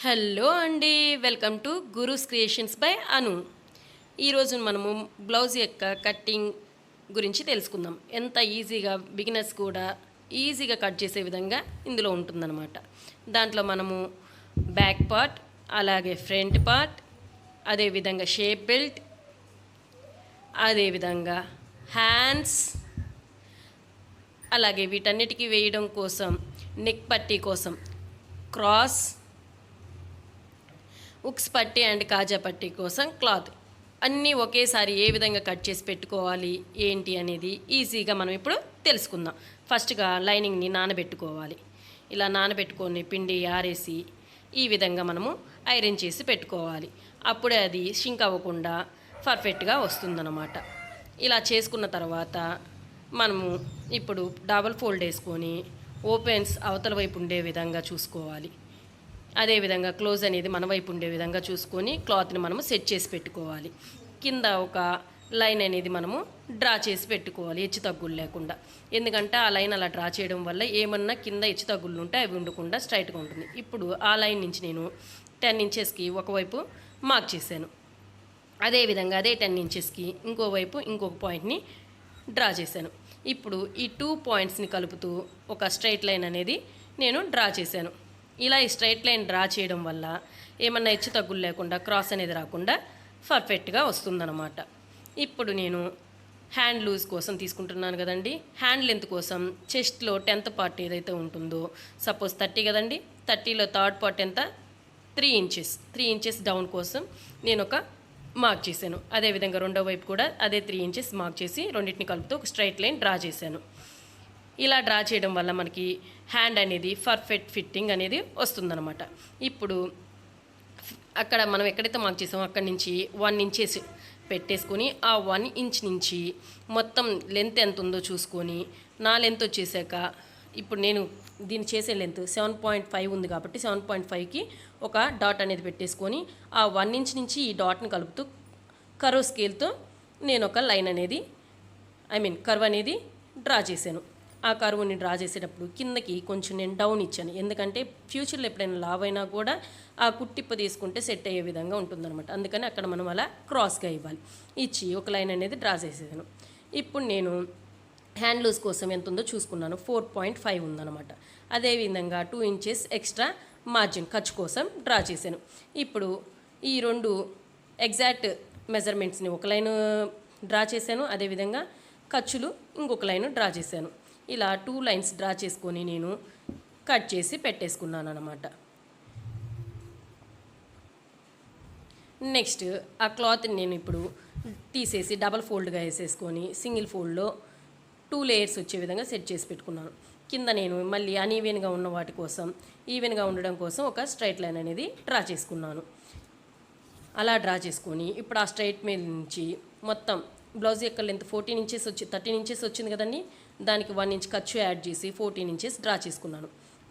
Hello అండి, welcome to Guru's creations by Anu. ఈరోజు మనము బ్లౌజ్ యొక్క కట్టింగ్ గురించి తెలుసుకుందాం. ఎంత ఈజీగా బిగినర్స్ కూడా ఈజీగా కట్ చేసే విధంగా ఇందులో ఉంటుందన్నమాట. దాంట్లో మనము బ్యాక్ పార్ట్, అలాగే ఫ్రంట్ పార్ట్, అదేవిధంగా షేప్ బెల్ట్, అదేవిధంగా హ్యాండ్స్, అలాగే వీటన్నిటికీ వేయడం కోసం నెక్ పట్టీ కోసం క్రాస్, ఉక్స్ పట్టీ అండ్ కాజా పట్టీ కోసం క్లాత్, అన్నీ ఒకేసారి ఏ విధంగా కట్ చేసి పెట్టుకోవాలి ఏంటి అనేది ఈజీగా మనం ఇప్పుడు తెలుసుకుందాం. ఫస్ట్గా లైనింగ్ని నానబెట్టుకోవాలి. ఇలా నానబెట్టుకొని పిండి ఆరేసి ఈ విధంగా మనము ఐరన్ చేసి పెట్టుకోవాలి. అప్పుడే అది షింక్ అవ్వకుండా పర్ఫెక్ట్గా వస్తుందన్నమాట. ఇలా చేసుకున్న తర్వాత మనము ఇప్పుడు డబల్ ఫోల్డ్ వేసుకొని ఓపెన్స్ అవతల వైపు ఉండే విధంగా చూసుకోవాలి. అదేవిధంగా క్లోజ్ అనేది మన వైపు ఉండే విధంగా చూసుకొని క్లాత్ని మనము సెట్ చేసి పెట్టుకోవాలి. కింద ఒక లైన్ అనేది మనము డ్రా చేసి పెట్టుకోవాలి, హెచ్చు తగ్గులు లేకుండా. ఎందుకంటే ఆ లైన్ అలా డ్రా చేయడం వల్ల ఏమన్నా కింద హెచ్చు తగ్గులు ఉంటే అవి ఉండకుండా స్ట్రైట్గా ఉంటుంది. ఇప్పుడు ఆ లైన్ నుంచి నేను 10 ఇంచెస్కి ఒకవైపు మార్క్ చేశాను. అదేవిధంగా అదే 10 ఇంచెస్కి ఇంకోవైపు ఇంకొక పాయింట్ని డ్రా చేశాను. ఇప్పుడు ఈ 2 పాయింట్స్ని కలుపుతూ ఒక స్ట్రైట్ లైన్ అనేది నేను డ్రా చేశాను. ఇలా ఈ స్ట్రైట్ లైన్ డ్రా చేయడం వల్ల ఏమన్నా హెచ్చు తగ్గులు లేకుండా క్రాస్ అనేది రాకుండా పర్ఫెక్ట్గా వస్తుందన్నమాట. ఇప్పుడు నేను హ్యాండ్ లూజ్ కోసం తీసుకుంటున్నాను కదండి. హ్యాండ్ లెంత్ కోసం చెస్ట్లో 10th పార్ట్ ఏదైతే ఉంటుందో, సపోజ్ 30 కదండి, 30లో థర్డ్ పార్ట్ ఎంత 3 ఇంచెస్. 3 ఇంచెస్ డౌన్ కోసం నేను ఒక మార్క్ చేశాను. అదేవిధంగా రెండో వైపు కూడా అదే 3 ఇంచెస్ మార్క్ చేసి రెండింటిని కలుపుతూ ఒక స్ట్రైట్ లైన్ డ్రా చేశాను. ఇలా డ్రా చేయడం వల్ల మనకి హ్యాండ్ అనేది పర్ఫెక్ట్ ఫిట్టింగ్ అనేది వస్తుందన్నమాట. ఇప్పుడు అక్కడ మనం ఎక్కడైతే మార్క్ చేసామో అక్కడి నుంచి 1 ఇంచెస్ పెట్టేసుకొని ఆ 1 ఇంచ్ నుంచి మొత్తం లెంత్ ఎంత ఉందో చూసుకొని, నా లెంత్ వచ్చేసాక ఇప్పుడు నేను దీన్ని చేసే లెంత్ 7.5 ఉంది కాబట్టి 7.5కి ఒక డాట్ అనేది పెట్టేసుకొని ఆ 1 ఇంచ్ నుంచి ఈ డాట్ని కలుపుతూ కర్వ్ స్కేల్తో నేను ఒక లైన్ అనేది కర్వ్ అనేది డ్రా చేశాను. ఆ కర్వ్ని డ్రా చేసేటప్పుడు కిందకి కొంచెం నేను డౌన్ ఇచ్చాను. ఎందుకంటే ఫ్యూచర్లో ఎప్పుడైనా లావ్ అయినా కూడా ఆ కుట్టిప్ప తీసుకుంటే సెట్ అయ్యే విధంగా ఉంటుందన్నమాట. అందుకని అక్కడ మనం అలా క్రాస్గా ఇవ్వాలి. ఇచ్చి ఒక లైన్ అనేది డ్రా చేసేసాను. ఇప్పుడు నేను హ్యాండ్ లూజ్ కోసం ఎంత ఉందో చూసుకున్నాను. 4.5 ఉందన్నమాట. అదేవిధంగా 2 ఇంచెస్ ఎక్స్ట్రా మార్జిన్ ఖర్చు కోసం డ్రా చేశాను. ఇప్పుడు ఈ రెండు ఎగ్జాక్ట్ మెజర్మెంట్స్ని ఒక లైన్ డ్రా చేశాను. అదేవిధంగా ఖర్చులు ఇంకొక లైన్ డ్రా చేశాను. ఇలా 2 లైన్స్ డ్రా చేసుకొని నేను కట్ చేసి పెట్టేసుకున్నాను అన్నమాట. నెక్స్ట్ ఆ క్లాత్ని నేను ఇప్పుడు తీసేసి డబల్ ఫోల్డ్గా వేసేసుకొని సింగిల్ ఫోల్డ్లో 2 లేయర్స్ వచ్చే విధంగా సెట్ చేసి పెట్టుకున్నాను. కింద నేను మళ్ళీ అన్ఈవెన్గా ఉన్న వాటి కోసం ఈవెన్గా ఉండడం కోసం ఒక స్ట్రైట్ లైన్ అనేది డ్రా చేసుకున్నాను. అలా డ్రా చేసుకొని ఇప్పుడు ఆ స్ట్రైట్ మీద నుంచి మొత్తం బ్లౌజ్ యొక్క లెంత్ 14 ఇంచెస్ 13 ఇంచెస్ వచ్చింది కదండి. దానికి 1 ఇంచ్ ఖర్చు యాడ్ చేసి 14 ఇంచెస్ డ్రా చేసుకున్నాను.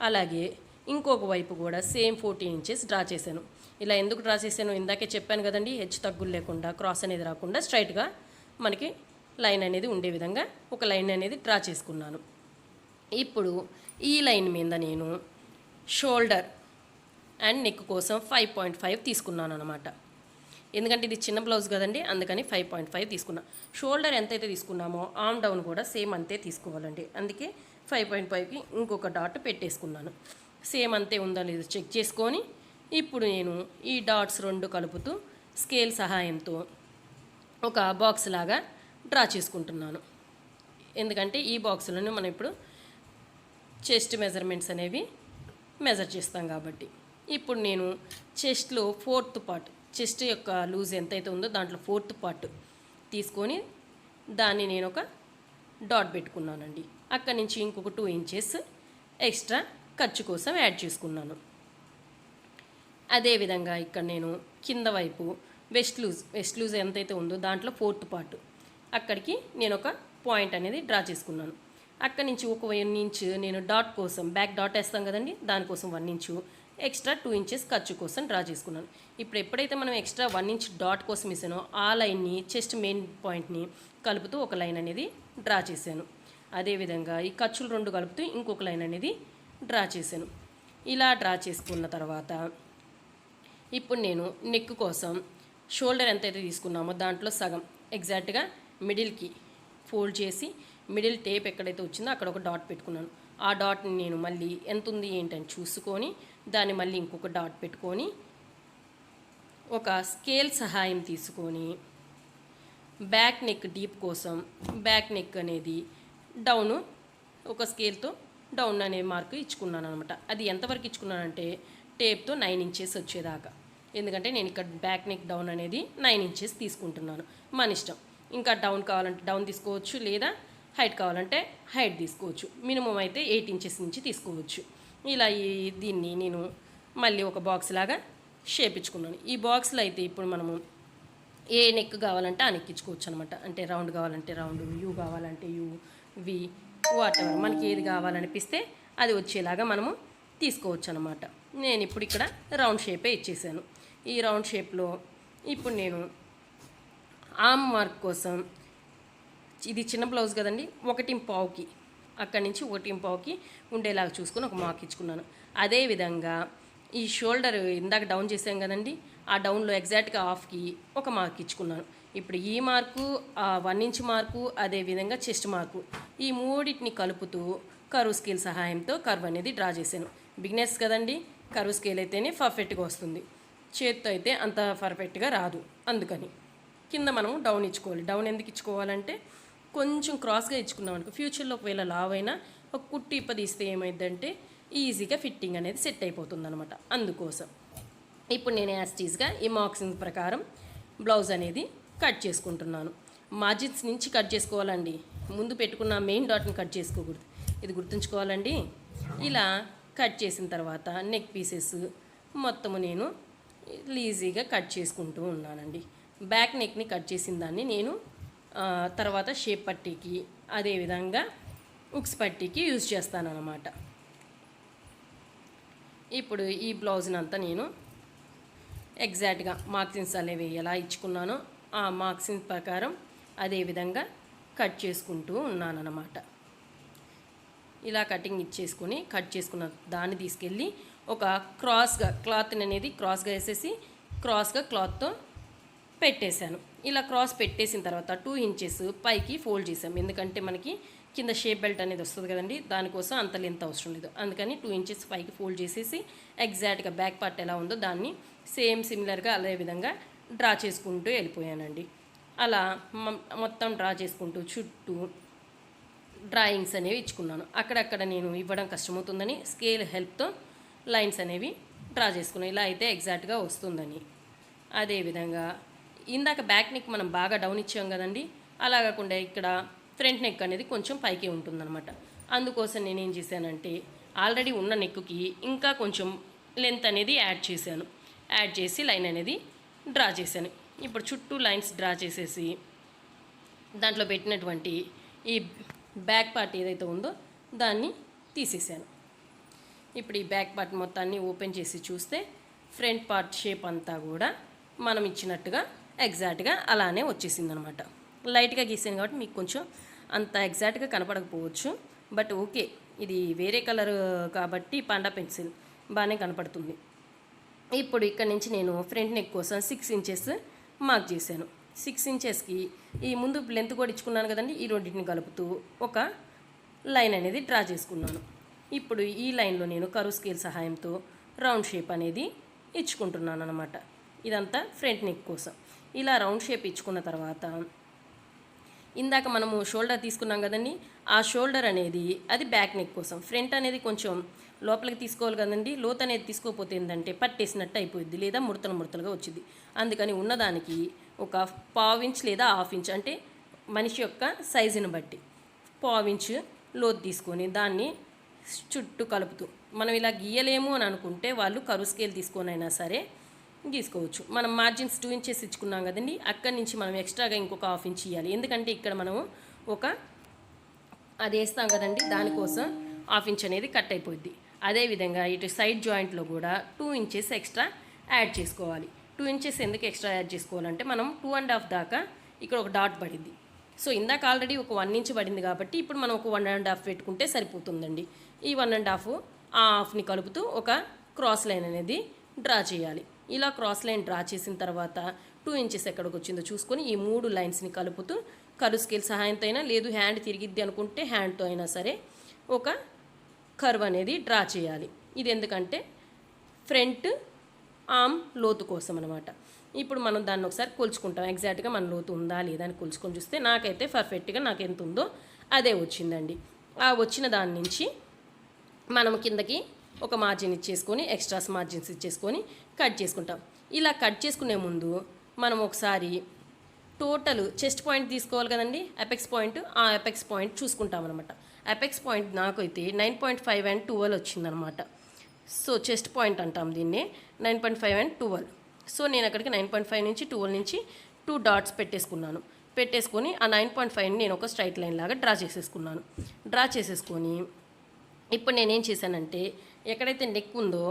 అలాగే ఇంకొక వైపు కూడా సేమ్ 14 ఇంచెస్ డ్రా చేశాను. ఇలా ఎందుకు డ్రా చేశాను ఇందాకే చెప్పాను కదండి, హెచ్చు తగ్గులు లేకుండా క్రాస్ అనేది రాకుండా స్ట్రైట్గా మనకి లైన్ అనేది ఉండే విధంగా ఒక లైన్ అనేది డ్రా చేసుకున్నాను. ఇప్పుడు ఈ లైన్ మీద నేను షోల్డర్ అండ్ నెక్ కోసం 5.5 తీసుకున్నాను అనమాట. ఎందుకంటే ఇది చిన్న బ్లౌజ్ కదండి, అందుకని 5.5 తీసుకున్నా. షోల్డర్ ఎంతైతే తీసుకున్నామో ఆర్మ్ డౌన్ కూడా సేమ్ అంతే తీసుకోవాలండి. అందుకే 5.5కి ఇంకొక డాట్ పెట్టేసుకున్నాను. సేమ్ అంతే ఉందో లేదో చెక్ చేసుకొని ఇప్పుడు నేను ఈ డాట్స్ 2 కలుపుతూ స్కేల్ సహాయంతో ఒక బాక్స్ లాగా డ్రా చేసుకుంటున్నాను. ఎందుకంటే ఈ బాక్స్లోనే మనం ఇప్పుడు చెస్ట్ మెజర్మెంట్స్ అనేవి మెజర్ చేస్తాం కాబట్టి. ఇప్పుడు నేను చెస్ట్లో 4th పార్ట్, చెస్ట్ యొక్క లూజ్ ఎంతైతే ఉందో దాంట్లో 4th పార్ట్ తీసుకొని దాన్ని నేను ఒక డాట్ పెట్టుకున్నానండి. అక్కడి నుంచి ఇంకొక 2 ఇంచెస్ ఎక్స్ట్రా ఖర్చు కోసం యాడ్ చేసుకున్నాను. అదేవిధంగా ఇక్కడ నేను కింద వైపు వెస్ట్ లూజ్ ఎంతైతే ఉందో దాంట్లో 4th పార్ట్ అక్కడికి నేను ఒక పాయింట్ అనేది డ్రా చేసుకున్నాను. అక్కడి నుంచి ఒక 1 ఇంచ్ నేను డాట్ కోసం బ్యాక్ డాట్ వేస్తాం కదండి, దానికోసం 1 ఇంచు ఎక్స్ట్రా 2 ఇంచెస్ ఖర్చు కోసం డ్రా చేసుకున్నాను. ఇప్పుడు ఎప్పుడైతే మనం ఎక్స్ట్రా 1 ఇంచ్ డాట్ కోసం ఇసానో ఆ లైన్ని చెస్ట్ మెయిన్ పాయింట్ని కలుపుతూ ఒక లైన్ అనేది డ్రా చేశాను. అదేవిధంగా ఈ ఖర్చులు 2 కలుపుతూ ఇంకొక లైన్ అనేది డ్రా చేశాను. ఇలా డ్రా చేసుకున్న తర్వాత ఇప్పుడు నేను నెక్ కోసం షోల్డర్ ఎంతైతే తీసుకున్నామో దాంట్లో సగం ఎగ్జాక్ట్గా మిడిల్కి ఫోల్డ్ చేసి మిడిల్ టేప్ ఎక్కడైతే వచ్చిందో అక్కడ ఒక డాట్ పెట్టుకున్నాను. ఆ డాట్ని నేను మళ్ళీ ఎంత ఉంది ఏంటని చూసుకొని దాన్ని మళ్ళీ ఇంకొక డాట్ పెట్టుకొని ఒక స్కేల్ సహాయం తీసుకొని బ్యాక్ నెక్ డీప్ కోసం బ్యాక్ నెక్ అనేది డౌను ఒక స్కేల్తో డౌన్ అనే మార్క్ ఇచ్చుకున్నాను అనమాట. అది ఎంతవరకు ఇచ్చుకున్నానంటే టేప్తో 9 ఇంచెస్ వచ్చేదాకా. ఎందుకంటే నేను ఇక్కడ బ్యాక్ నెక్ డౌన్ అనేది 9 ఇంచెస్ తీసుకుంటున్నాను. మన ఇష్టం. ఇంకా డౌన్ కావాలంటే డౌన్ తీసుకోవచ్చు, లేదా హైట్ కావాలంటే హైట్ తీసుకోవచ్చు. మినిమం అయితే 8 ఇంచెస్ నుంచి తీసుకోవచ్చు. ఇలా దీన్ని నేను మళ్ళీ ఒక బాక్స్ లాగా షేప్ ఇచ్చుకున్నాను. ఈ బాక్స్లో అయితే ఇప్పుడు మనము ఏ నెక్ కావాలంటే ఆ నెక్ ఇచ్చుకోవచ్చు అనమాట. అంటే రౌండ్ కావాలంటే రౌండ్, యూ కావాలంటే యూ, వి, వాటెవర్ మనకి ఏది కావాలనిపిస్తే అది వచ్చేలాగా మనము తీసుకోవచ్చు అనమాట. నేను ఇప్పుడు ఇక్కడ రౌండ్ షేపే ఇచ్చేసాను. ఈ రౌండ్ షేప్లో ఇప్పుడు నేను ఆర్మ్ మార్క్ కోసం, ఇది చిన్న బ్లౌజ్ కదండి, 1.5కి అక్కడి నుంచి 1.5కి ఉండేలాగా చూసుకొని ఒక మార్క్ ఇచ్చుకున్నాను. అదేవిధంగా ఈ షోల్డర్ ఇందాక డౌన్ చేసాం కదండి, ఆ డౌన్లో ఎగ్జాక్ట్గా హాఫ్కి ఒక మార్క్ ఇచ్చుకున్నాను. ఇప్పుడు ఈ మార్కు, ఆ 1 ఇంచ్ మార్కు, అదేవిధంగా చెస్ట్ మార్కు, ఈ మూడింటిని కలుపుతూ కర్వ్ స్కేల్ సహాయంతో కర్వ్ అనేది డ్రా చేశాను. బిగినర్స్ కదండి, కర్వ్ స్కేల్ అయితేనే పర్ఫెక్ట్గా వస్తుంది, చేత్తో అయితే అంత పర్ఫెక్ట్గా రాదు. అందుకని కింద మనం డౌన్ ఇచ్చుకోవాలి. డౌన్ ఎందుకు ఇచ్చుకోవాలంటే కొంచెం క్రాస్గా ఇచ్చుకున్నాం అనుకో, ఫ్యూచర్లో ఒకవేళ లావ్ అయినా ఒక కుట్టి ఇప్పదీస్తే ఏమైందంటే ఈజీగా ఫిట్టింగ్ అనేది సెట్ అయిపోతుంది అనమాట. అందుకోసం ఇప్పుడు నేను యాస్టీస్గా ఈ మార్క్సింగ్ ప్రకారం బ్లౌజ్ అనేది కట్ చేసుకుంటున్నాను. మార్జిన్స్ నుంచి కట్ చేసుకోవాలండి, ముందు పెట్టుకున్న మెయిన్ డాట్ని కట్ చేసుకోకూడదు, ఇది గుర్తుంచుకోవాలండి. ఇలా కట్ చేసిన తర్వాత నెక్ పీసెస్ మొత్తము నేను ఈజీగా కట్ చేసుకుంటూ ఉన్నానండి. బ్యాక్ నెక్ని కట్ చేసిన దాన్ని నేను తర్వాత షేప్ పట్టీకి, అదేవిధంగా ఉక్స్ పట్టీకి యూజ్ చేస్తానన్నమాట. ఇప్పుడు ఈ బ్లౌజ్ని అంతా నేను ఎగ్జాక్ట్గా మార్క్సింగ్స్ అనేవి ఎలా ఇచ్చుకున్నానో ఆ మార్క్సింగ్ ప్రకారం అదేవిధంగా కట్ చేసుకుంటూ ఉన్నానన్నమాట. ఇలా కటింగ్ ఇచ్చేసుకొని కట్ చేసుకున్న దాన్ని తీసుకెళ్ళి ఒక క్రాస్గా క్లాత్ని అనేది క్రాస్గా వేసేసి క్రాస్గా క్లాత్తో పెట్టేశాను. ఇలా క్రాస్ పెట్టేసిన తర్వాత 2 ఇంచెస్ పైకి ఫోల్డ్ చేసాం. ఎందుకంటే మనకి కింద షేప్ బెల్ట్ అనేది వస్తుంది కదండి, దానికోసం అంత లెంత్ అవసరం లేదు. అందుకని 2 ఇంచెస్ పైకి ఫోల్డ్ చేసేసి ఎగ్జాక్ట్గా బ్యాక్ పార్ట్ ఎలా ఉందో దాన్ని సేమ్ సిమిలర్గా అదే విధంగా డ్రా చేసుకుంటూ వెళ్ళిపోయానండి. అలా మొత్తం డ్రా చేసుకుంటూ చుట్టూ డ్రాయింగ్స్ అనేవి ఇచ్చుకున్నాను. అక్కడక్కడ నేను ఇవ్వడం కష్టమవుతుందని స్కేల్ హెల్ప్తో లైన్స్ అనేవి డ్రా చేసుకున్నాను. ఇలా అయితే ఎగ్జాక్ట్గా వస్తుందని. అదేవిధంగా ఇందాక బ్యాక్ నెక్ మనం బాగా డౌన్ ఇచ్చాం కదండి, అలా కాకుండా ఇక్కడ ఫ్రంట్ నెక్ అనేది కొంచెం పైకి ఉంటుందన్నమాట. అందుకోసం నేను ఏం చేశానంటే ఆల్రెడీ ఉన్న నెక్కి ఇంకా కొంచెం లెంత్ అనేది యాడ్ చేశాను. యాడ్ చేసి లైన్ అనేది డ్రా చేశాను. ఇప్పుడు చుట్టూ లైన్స్ డ్రా చేసేసి దాంట్లో పెట్టినటువంటి ఈ బ్యాక్ పార్ట్ ఏదైతే ఉందో దాన్ని తీసేసాను. ఇప్పుడు ఈ బ్యాక్ పార్ట్ మొత్తాన్ని ఓపెన్ చేసి చూస్తే ఫ్రంట్ పార్ట్ షేప్ అంతా కూడా మనం ఇచ్చినట్టుగా ఎగ్జాక్ట్గా అలానే వచ్చేసింది అనమాట. లైట్గా గీసాను కాబట్టి మీకు కొంచెం అంత ఎగ్జాక్ట్గా కనపడకపోవచ్చు, బట్ ఓకే, ఇది వేరే కలర్ కాబట్టి పాండా పెన్సిల్ బాగానే కనపడుతుంది. ఇప్పుడు ఇక్కడ నుంచి నేను ఫ్రంట్ నెక్ కోసం 6 ఇంచెస్ మార్క్ చేశాను. 6 ఇంచెస్కి ఈ ముందు లెంత్ కూడా ఇచ్చుకున్నాను కదండి, ఈ రెండింటిని కలుపుతూ ఒక లైన్ అనేది డ్రా చేసుకున్నాను. ఇప్పుడు ఈ లైన్లో నేను కర్వ్ స్కేల్ సహాయంతో రౌండ్ షేప్ అనేది ఇచ్చుకుంటున్నాను అనమాట. ఇదంతా ఫ్రంట్ నెక్ కోసం. ఇలా రౌండ్ షేప్ ఇచ్చుకున్న తర్వాత ఇందాక మనము షోల్డర్ తీసుకున్నాం కదండి, ఆ షోల్డర్ అనేది అది బ్యాక్ నెక్ కోసం. ఫ్రంట్ అనేది కొంచెం లోపలికి తీసుకోవాలి కదండి, లోత్ అనేది తీసుకోకపోతే ఏంటంటే పట్టేసినట్టు అయిపోయింది, లేదా ముడతలుగా వచ్చింది. అందుకని ఉన్నదానికి ఒక 1/4 ఇంచ్ లేదా 1/2 ఇంచ్, అంటే మనిషి యొక్క సైజుని బట్టి 1/4 ఇంచ్ లోత్ తీసుకొని దాన్ని చుట్టూ కలుపుతూ, మనం ఇలా గీయలేము అని అనుకుంటే వాళ్ళు కర్వ్ స్కేల్ తీసుకొని అయినా సరే గీసుకోవచ్చు. మనం మార్జిన్స్ 2 ఇంచెస్ ఇచ్చుకున్నాం కదండి, అక్కడి నుంచి మనం ఎక్స్ట్రాగా ఇంకొక 1/2 ఇంచ్ ఇవ్వాలి. ఎందుకంటే ఇక్కడ మనము అది వేస్తాం కదండి, దానికోసం 1/2 ఇంచ్ అనేది కట్ అయిపోద్ది. అదేవిధంగా ఇటు సైడ్ జాయింట్లో కూడా 2 ఇంచెస్ ఎక్స్ట్రా యాడ్ చేసుకోవాలి. 2 ఇంచెస్ ఎందుకు ఎక్స్ట్రా యాడ్ చేసుకోవాలంటే మనం 2.5 దాకా ఇక్కడ ఒక డాట్ పడింది. సో ఇందాక ఆల్రెడీ ఒక 1 ఇంచ్ పడింది కాబట్టి ఇప్పుడు మనం ఒక 1.5 పెట్టుకుంటే సరిపోతుందండి. ఈ 1.5 ఆ హాఫ్ని కలుపుతూ ఒక క్రాస్ లైన్ అనేది డ్రా చేయాలి. ఇలా క్రాస్ లైన్ డ్రా చేసిన తర్వాత 2 ఇంచెస్ ఎక్కడికి వచ్చిందో చూసుకొని ఈ 3 లైన్స్ని కలుపుతూ కర్వ్ స్కేల్ సహాయంతో అయినా, లేదు హ్యాండ్ తిరిగిద్ది అనుకుంటే హ్యాండ్తో అయినా సరే ఒక కర్వ్ అనేది డ్రా చేయాలి. ఇది ఎందుకంటే ఫ్రంట్ ఆర్మ్ లోతు కోసం అనమాట. ఇప్పుడు మనం దాన్ని ఒకసారి కొలుచుకుంటాం, ఎగ్జాక్ట్గా మన లోతు ఉందా లేదా అని కొలుచుకొని చూస్తే నాకైతే పర్ఫెక్ట్గా నాకు ఎంత ఉందో అదే వచ్చిందండి. ఆ వచ్చిన దాని నుంచి మనం కిందకి ఒక మార్జిన్ ఇచ్చేసుకొని ఎక్స్ట్రాస్ మార్జిన్స్ ఇచ్చేసుకొని కట్ చేసుకుంటాం. ఇలా కట్ చేసుకునే ముందు మనం ఒకసారి టోటల్ చెస్ట్ పాయింట్ తీసుకోవాలి కదండి, అపెక్స్ పాయింట్. ఆ అపెక్స్ పాయింట్ చూసుకుంటాం అనమాట. అపెక్స్ పాయింట్ నాకైతే 9.5 and 12 వచ్చిందనమాట. సో చెస్ట్ పాయింట్ అంటాం దీన్ని, 9.5 and 12. సో నేను అక్కడికి 9.5 నుంచి 12 నుంచి 2 డాట్స్ పెట్టేసుకొని ఆ 9.5ని నేను ఒక స్ట్రైట్ లైన్ లాగా డ్రా చేసేసుకొని ఇప్పుడు నేనేం చేశానంటే ఎక్కడైతే నెక్ ఉందో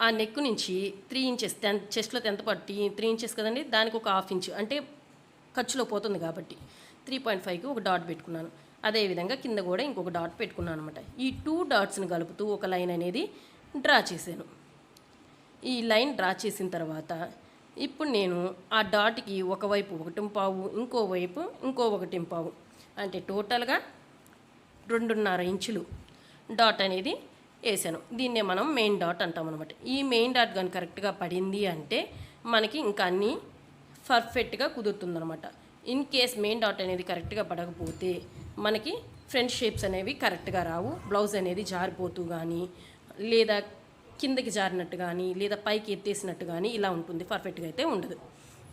ఆ నెక్ నుంచి 3 ఇంచెస్ చెస్ట్లో 10th పార్ట్ 3 ఇంచెస్ కదండి, దానికి ఒక 1/2 ఇంచ్ అంటే ఖర్చులో పోతుంది కాబట్టి 3.5కి ఒక డాట్ పెట్టుకున్నాను. అదేవిధంగా కింద కూడా ఇంకొక డాట్ పెట్టుకున్నాను అనమాట. ఈ 2 డాట్స్ని కలుపుతూ ఒక లైన్ అనేది డ్రా చేశాను. ఈ లైన్ డ్రా చేసిన తర్వాత ఇప్పుడు నేను ఆ డాట్కి ఒకవైపు 1.5, ఇంకోవైపు ఇంకో 1.5, అంటే టోటల్గా 2.5 ఇంచులు డాట్ అనేది వేసాను. దీన్నే మనం మెయిన్ డాట్ అంటాం అనమాట. ఈ మెయిన్ డాట్ కానీ కరెక్ట్గా పడింది అంటే మనకి ఇంకా అన్నీ పర్ఫెక్ట్గా కుదురుతుందనమాట. ఇన్ కేస్ మెయిన్ డాట్ అనేది కరెక్ట్గా పడకపోతే మనకి ఫ్రంట్ షేప్స్ అనేవి కరెక్ట్గా రావు. బ్లౌజ్ అనేది జారిపోతూ కానీ, లేదా కిందకి జారినట్టు కానీ, లేదా పైకి ఎత్తేసినట్టు కానీ ఇలా ఉంటుంది, పర్ఫెక్ట్గా అయితే ఉండదు.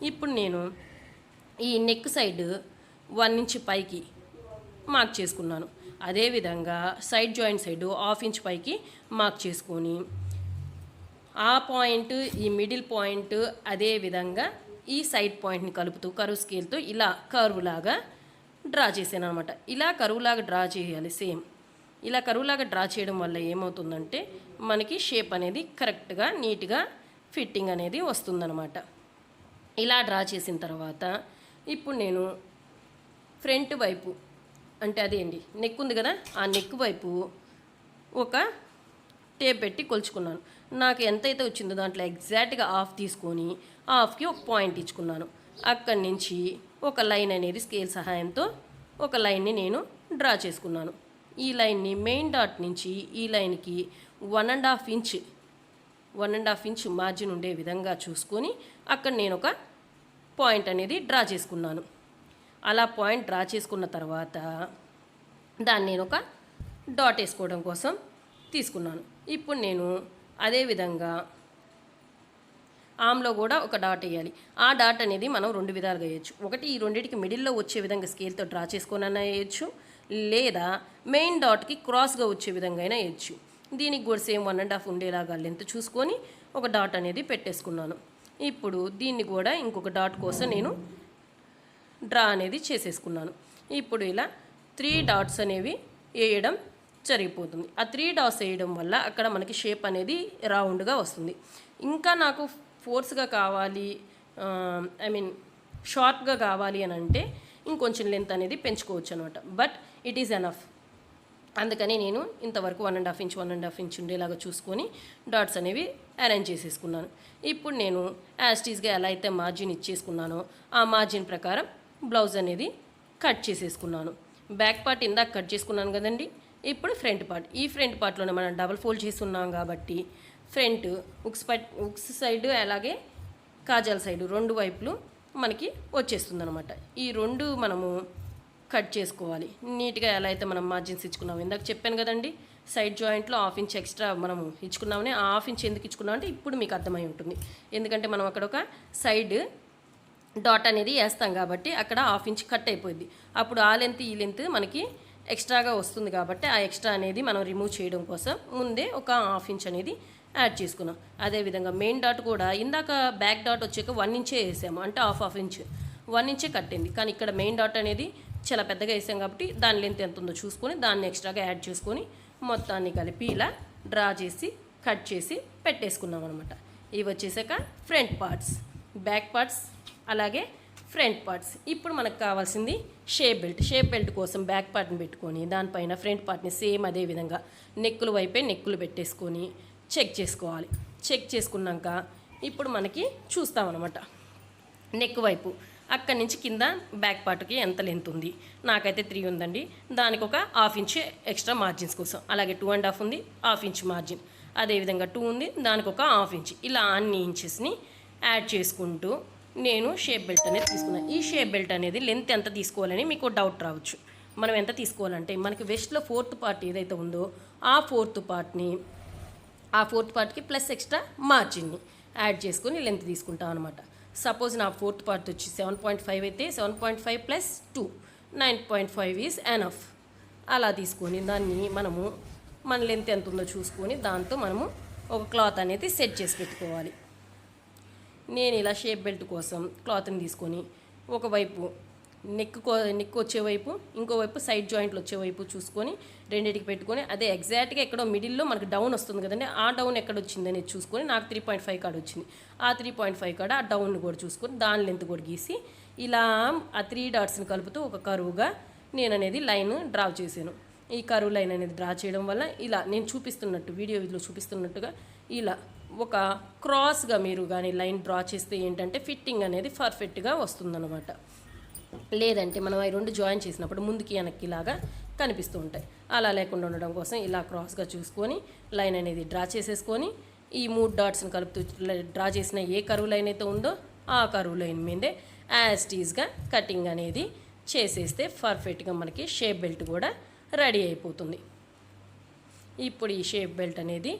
ఇప్పుడు నేను ఈ నెక్ సైడ్ 1 ఇంచ్ పైకి మార్క్ చేసుకున్నాను. అదేవిధంగా సైడ్ జాయింట్ సైడ్ 1/2 ఇంచ్ పైకి మార్క్ చేసుకొని ఆ పాయింట్, ఈ మిడిల్ పాయింట్, అదేవిధంగా ఈ సైడ్ పాయింట్ని కలుపుతూ కర్వ్ స్కేల్తో ఇలా కర్వ్ లాగా డ్రా చేశాను అనమాట. ఇలా కర్వ్ లాగా డ్రా చేయాలి సేమ్. ఇలా కర్వ్ లాగా డ్రా చేయడం వల్ల ఏమవుతుందంటే మనకి షేప్ అనేది కరెక్ట్గా నీట్గా ఫిట్టింగ్ అనేది వస్తుందన్నమాట. ఇలా డ్రా చేసిన తర్వాత ఇప్పుడు నేను ఫ్రంట్ వైపు, అంటే అదేంటి నెక్ ఉంది కదా, ఆ నెక్ వైపు ఒక టేప్ పెట్టి కొలుచుకున్నాను. నాకు ఎంతైతే వచ్చిందో దాంట్లో ఎగ్జాక్ట్గా 1/2 తీసుకొని 1/2కి ఒక పాయింట్ ఇచ్చుకున్నాను. అక్కడి నుంచి ఒక లైన్ అనేది స్కేల్ సహాయంతో ఒక లైన్ని నేను డ్రా చేసుకున్నాను. ఈ లైన్ని మెయిన్ డాట్ నుంచి ఈ లైన్కి 1.5 ఇంచ్ మార్జిన్ ఉండే విధంగా చూసుకొని అక్కడ నేను ఒక పాయింట్ అనేది డ్రా చేసుకున్నాను. అలా పాయింట్ డ్రా చేసుకున్న తర్వాత దాన్ని నేను ఒక డాట్ వేసుకోవడం కోసం తీసుకున్నాను. ఇప్పుడు నేను అదేవిధంగా ఆమ్లో కూడా ఒక డాట్ వేయాలి. ఆ డాట్ అనేది మనం 2 విధాలుగా వేయచ్చు. ఒకటి, ఈ రెండింటికి మిడిల్లో వచ్చే విధంగా స్కేల్తో డ్రా చేసుకొని అయినా వేయచ్చు, లేదా మెయిన్ డాట్కి క్రాస్గా వచ్చే విధంగా అయినా వేయచ్చు. దీనికి కూడా సేమ్ 1.5 ఉండేలాగా లెంత్ చూసుకొని ఒక డాట్ అనేది పెట్టేసుకున్నాను. ఇప్పుడు దీన్ని కూడా ఇంకొక డాట్ కోసం నేను డ్రా అనేది చేసేసుకున్నాను. ఇప్పుడు ఇలా 3 డాట్స్ అనేవి వేయడం జరిగిపోతుంది. ఆ 3 డాట్స్ వేయడం వల్ల అక్కడ మనకి షేప్ అనేది రౌండ్గా వస్తుంది. ఇంకా నాకు ఫోర్స్గా కావాలి, షార్ప్గా కావాలి అని అంటే ఇంకొంచెం లెంత్ అనేది పెంచుకోవచ్చు అనమాట. But it is enough. అందుకని నేను ఇంతవరకు 1.5 ఇంచ్ ఉండేలాగా చూసుకొని డాట్స్ అనేవి అరేంజ్ చేసేసుకున్నాను. ఇప్పుడు నేను యాస్టీస్గా ఎలా అయితే మార్జిన్ ఇచ్చేసుకున్నానో ఆ మార్జిన్ ప్రకారం బ్లౌజ్ అనేది కట్ చేసేసుకున్నాను. బ్యాక్ పార్ట్ ఇందాక కట్ చేసుకున్నాను కదండి. ఇప్పుడు ఫ్రంట్ పార్ట్, ఈ ఫ్రంట్ పార్ట్లోనే మనం డబల్ ఫోల్డ్ చేసి ఉన్నాం కాబట్టి ఫ్రంట్ ఉక్స్ సైడ్ అలాగే కాజాల సైడ్ 2 వైపులు మనకి వచ్చేస్తుంది అనమాట. ఈ 2 మనము కట్ చేసుకోవాలి నీట్గా. ఎలా అయితే మనం మార్జిన్స్ ఇచ్చుకున్నాము ఇందాక చెప్పాను కదండి, సైడ్ జాయింట్లో 1/2 ఇంచ్ ఎక్స్ట్రా మనము ఇచ్చుకున్నామని. ఆ 1/2 ఇంచ్ ఎందుకు ఇచ్చుకున్నామంటే ఇప్పుడు మీకు అర్థమై ఉంటుంది. ఎందుకంటే మనం అక్కడ ఒక సైడ్ డాట్ అనేది వేస్తాం కాబట్టి అక్కడ 1/2 ఇంచ్ కట్ అయిపోయింది. అప్పుడు ఆ లెంత్ ఈ లెంత్ మనకి ఎక్స్ట్రాగా వస్తుంది కాబట్టి ఆ ఎక్స్ట్రా అనేది మనం రిమూవ్ చేయడం కోసం ముందే ఒక 1/2 ఇంచ్ అనేది యాడ్ చేసుకున్నాం. అదేవిధంగా మెయిన్ డాట్ కూడా ఇందాక బ్యాక్ డాట్ వచ్చాక 1 ఇంచే వేసాము, అంటే 1/2 ఇంచ్ 1 ఇంచే కట్టింది. కానీ ఇక్కడ మెయిన్ డాట్ అనేది చాలా పెద్దగా వేసాం కాబట్టి దాని లెంత్ ఎంత ఉందో చూసుకొని దాన్ని ఎక్స్ట్రాగా యాడ్ చేసుకొని మొత్తాన్ని కలిపి ఇలా డ్రా చేసి కట్ చేసి పెట్టేసుకున్నాం అనమాట. ఇవి వచ్చేసాక ఫ్రంట్ పార్ట్స్, బ్యాక్ పార్ట్స్ అలాగే ఫ్రంట్ పార్ట్స్. ఇప్పుడు మనకు కావాల్సింది షేప్ బెల్ట్. షేప్ బెల్ట్ కోసం బ్యాక్ పార్ట్ని పెట్టుకొని దానిపైన ఫ్రంట్ పార్ట్ని సేమ్ అదే విధంగా నెక్కుల వైపే నెక్కులు పెట్టేసుకొని చెక్ చేసుకోవాలి. చెక్ చేసుకున్నాక ఇప్పుడు మనకి చూస్తామన్నమాట నెక్ వైపు అక్కడి నుంచి కింద బ్యాక్ పార్ట్కి ఎంత లెంత్ ఉంది. నాకైతే 3 ఉందండి. దానికి ఒక ½ ఇంచ్ ఎక్స్ట్రా మార్జిన్స్ కోసం. అలాగే 2.5 ఉంది, ½ ఇంచ్ మార్జిన్. అదేవిధంగా 2 ఉంది, దానికి ఒక ½ ఇంచ్. ఇలా అన్ని ఇంచెస్ని యాడ్ చేసుకుంటూ నేను షేప్ బెల్ట్ అనేది తీసుకున్నాను. ఈ షేప్ బెల్ట్ అనేది లెంత్ ఎంత తీసుకోవాలని మీకు డౌట్ రావచ్చు. మనం ఎంత తీసుకోవాలంటే మనకి వెస్ట్లో 4th పార్ట్ ఏదైతే ఉందో ఆ 4th పార్ట్కి ప్లస్ ఎక్స్ట్రా మార్జిన్ని యాడ్ చేసుకొని లెంత్ తీసుకుంటాం అనమాట. సపోజ్ నా 4th పార్ట్ వచ్చి 7.5 అయితే 7.5 ప్లస్ 2 9.5 ఈజ్ ఎనఫ్. అలా తీసుకొని దాన్ని మనము మన లెంత్ ఎంత ఉందో చూసుకొని దాంతో మనము ఒక క్లాత్ అనేది సెట్ చేసి పెట్టుకోవాలి. నేను ఇలా షేప్ బెల్ట్ కోసం క్లాత్ని తీసుకొని ఒకవైపు నెక్ వచ్చే వైపు, ఇంకోవైపు సైడ్ జాయింట్లు వచ్చే వైపు చూసుకొని రెండింటికి పెట్టుకొని అదే ఎగ్జాక్ట్గా ఎక్కడో మిడిల్లో మనకు డౌన్ వస్తుంది కదండి, ఆ డౌన్ ఎక్కడ వచ్చిందని చూసుకొని నాకు 3.5 కాడ వచ్చింది. ఆ 3.5 కాడ ఆ డౌన్ కూడా చూసుకొని దాని లెంత్ కూడా గీసి ఇలా ఆ 3 డాట్స్ని కలుపుతూ ఒక కరువుగా నేను అనేది లైన్ డ్రా చేశాను. ఈ కరువు లైన్ అనేది డ్రా చేయడం వల్ల ఇలా నేను చూపిస్తున్నట్టు వీడియోలో చూపిస్తున్నట్టుగా ఇలా ఒక క్రాస్గా మీరు కానీ లైన్ డ్రా చేస్తే ఏంటంటే ఫిట్టింగ్ అనేది పర్ఫెక్ట్గా వస్తుందన్నమాట. లేదంటే మనం అవి 2 జాయిన్ చేసినప్పుడు ముందుకి వెనక్కి లాగా కనిపిస్తూ ఉంటాయి. అలా లేకుండా ఉండడం కోసం ఇలా క్రాస్గా చూసుకొని లైన్ అనేది డ్రా చేసేసుకొని ఈ 3 డాట్స్ని కలుపుతూ డ్రా చేసిన ఏ కరువు లైన్ అయితే ఉందో ఆ కరువు లైన్ మీదే యాజ్ టీజ్గా కటింగ్ అనేది చేసేస్తే పర్ఫెక్ట్గా మనకి షేప్ బెల్ట్ కూడా రెడీ అయిపోతుంది. ఇప్పుడు ఈ షేప్ బెల్ట్ అనేది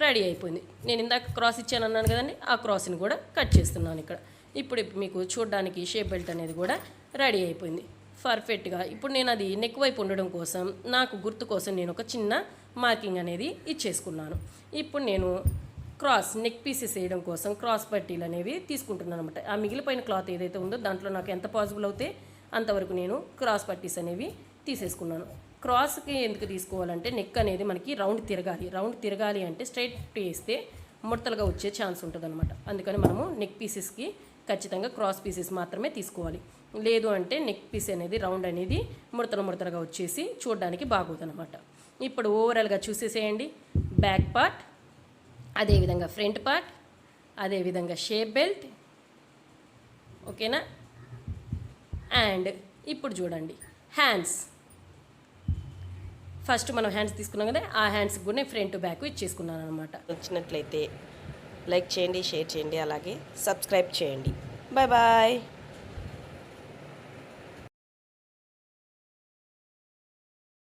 రెడీ అయిపోయింది. నేను ఇందాక క్రాస్ ఇచ్చాను అన్నాను కదండి, ఆ క్రాస్ని కూడా కట్ చేస్తున్నాను ఇక్కడ. ఇప్పుడు మీకు చూడడానికి షేప్ బెల్ట్ అనేది కూడా రెడీ అయిపోయింది పర్ఫెక్ట్గా. ఇప్పుడు నేను అది నెక్ వైపు ఉండడం కోసం నాకు గుర్తు కోసం నేను ఒక చిన్న మార్కింగ్ అనేది ఇచ్చేసుకున్నాను. ఇప్పుడు నేను నెక్ పీసెస్ వేయడం కోసం క్రాస్ పట్టీలు అనేవి తీసుకుంటున్నాను అనమాట. ఆ మిగిలిపోయిన క్లాత్ ఏదైతే ఉందో దాంట్లో నాకు ఎంత పాసిబుల్ అవుతే అంతవరకు నేను క్రాస్ పట్టీస్ అనేవి తీసేసుకున్నాను. క్రాస్కి ఎందుకు తీసుకోవాలంటే నెక్ అనేది మనకి రౌండ్ తిరగాలి అంటే స్ట్రైట్ వేస్తే ముడతలుగా వచ్చే ఛాన్స్ ఉంటుంది అనమాట. అందుకని మనము నెక్ పీసెస్కి ఖచ్చితంగా క్రాస్ పీసెస్ మాత్రమే తీసుకోవాలి. లేదు అంటే నెక్ పీస్ అనేది రౌండ్ అనేది ముడతలుగా వచ్చేసి చూడడానికి బాగోదన్నమాట. ఇప్పుడు ఓవరాల్గా చూసేసేయండి. బ్యాక్ పార్ట్, అదేవిధంగా ఫ్రంట్ పార్ట్, అదేవిధంగా షేప్ బెల్ట్, ఓకేనా. అండ్ ఇప్పుడు చూడండి హ్యాండ్స్. ఫస్ట్ మనం హ్యాండ్స్ తీసుకున్నాం కదా, ఆ హ్యాండ్స్కి కూడా నేను ఫ్రంట్ బ్యాక్ ఇచ్చేసుకున్నాను అనమాట. నచ్చినట్లయితే లైక్ చేయండి, షేర్ చేయండి, అలాగే సబ్స్క్రైబ్ చేయండి. Bye bye.